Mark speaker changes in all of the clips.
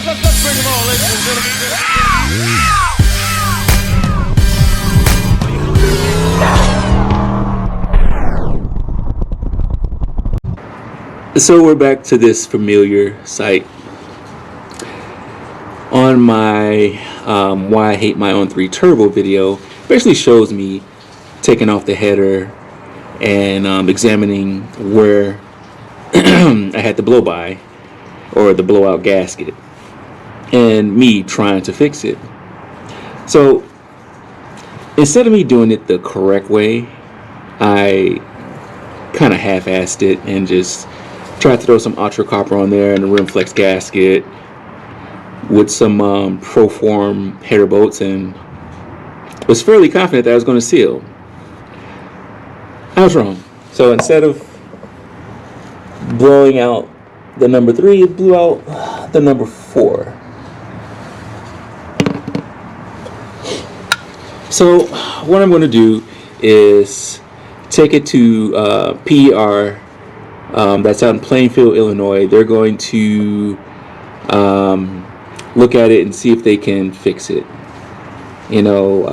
Speaker 1: Let's bring them on, ladies and gentlemen.
Speaker 2: So we're back to this familiar site on my why I hate my On3 turbo video. Basically shows me taking off the header and examining where I had the blow by or the blowout gasket and me trying to fix it. So instead of me doing it the correct way, I kind of half-assed it and just tried to throw some ultra copper on there and a rim flex gasket with some Proform header bolts, and was fairly confident that I was going to seal. I was wrong. So instead of blowing out the number 3, it blew out the number 4. So what I'm going to do is take it to PER. That's out in Plainfield, Illinois. They're going to look at it and see if they can fix it. You know,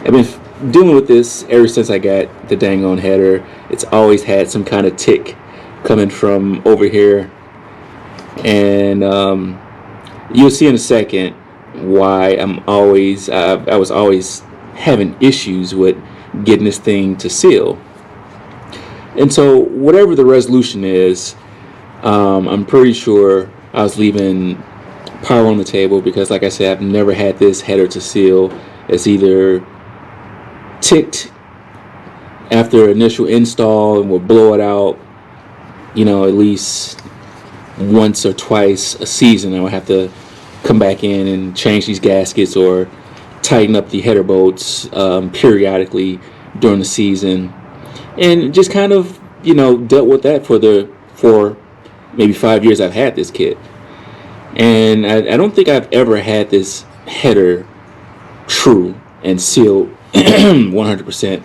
Speaker 2: I've been dealing with this ever since I got the dang on header. It's always had some kind of tick coming from over here, and you'll see in a second why I was always having issues with getting this thing to seal. And so whatever the resolution is, I'm pretty sure I was leaving power on the table because, like I said, I've never had this header to seal. It's either ticked after initial install and will blow it out, you know, at least once or twice a season. I would have to come back in and change these gaskets or tighten up the header bolts periodically during the season. And just kind of, you know, dealt with that for maybe 5 years I've had this kit. And I don't think I've ever had this header true and sealed 100%.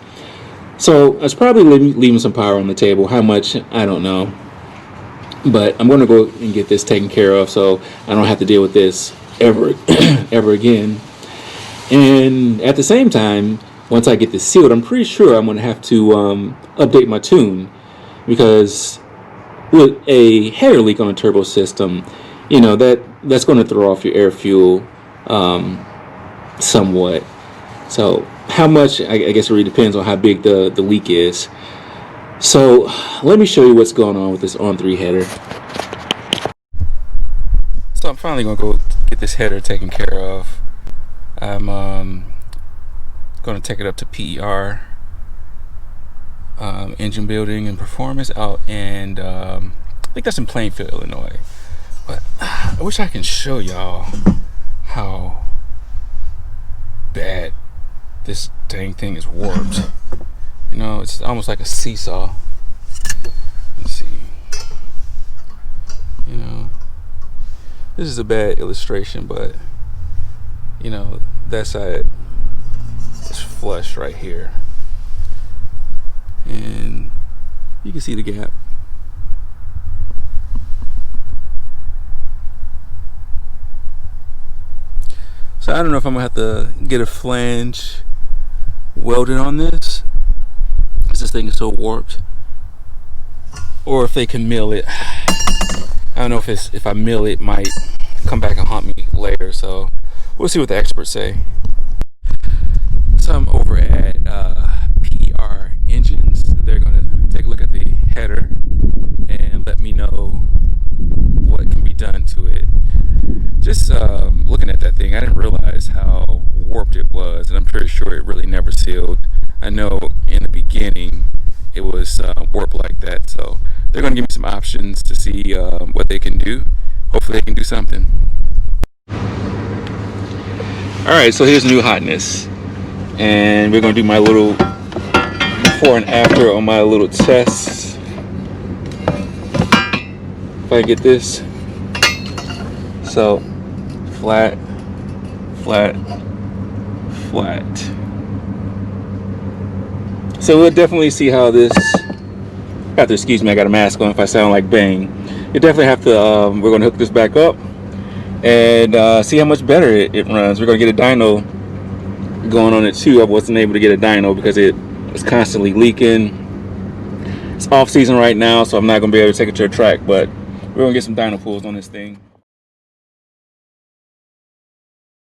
Speaker 2: So I was probably leaving some power on the table. How much, I don't know. But I'm going to go and get this taken care of so I don't have to deal with this ever again. And at the same time, once I get this sealed, I'm pretty sure I'm going to have to update my tune, because with a header leak on a turbo system, you know, that's going to throw off your air fuel somewhat. So how much, I guess it really depends on how big the leak is. So let me show you what's going on with this On3 header. So I'm finally going to go get this header taken care of. I'm going to take it up to PER, engine building and performance, out, and I think that's in Plainfield, Illinois. But I wish I can show y'all how bad this dang thing is warped. You know, it's almost like a seesaw. Let's see. You know, this is a bad illustration, but you know, that side is flush right here, and you can see the gap. So I don't know if I'm gonna have to get a flange welded on this, because this thing is so warped, or if they can mill it. I don't know if I mill it, might come back and haunt me later. So we'll see what the experts say. So I'm over at PER Engines. They're gonna take a look at the header and let me know what can be done to it. Just looking at that thing, I didn't realize how warped it was, and I'm pretty sure it really never sealed. I know in the beginning it was warped like that, so they're going to give me some options to see what they can do. Hopefully they can do something. Alright, so here's new hotness, and we're going to do my little before and after on my little tests. If I get this, so flat, flat, flat. So we'll definitely see how this, excuse me, I got a mask on if I sound like Bang. you definitely have to. We're going to hook this back up and see how much better it runs. We're going to get a dyno going on it too. I wasn't able to get a dyno because it was constantly leaking. It's off season right now, so I'm not going to be able to take it to a track, but we're going to get some dyno pulls on this thing.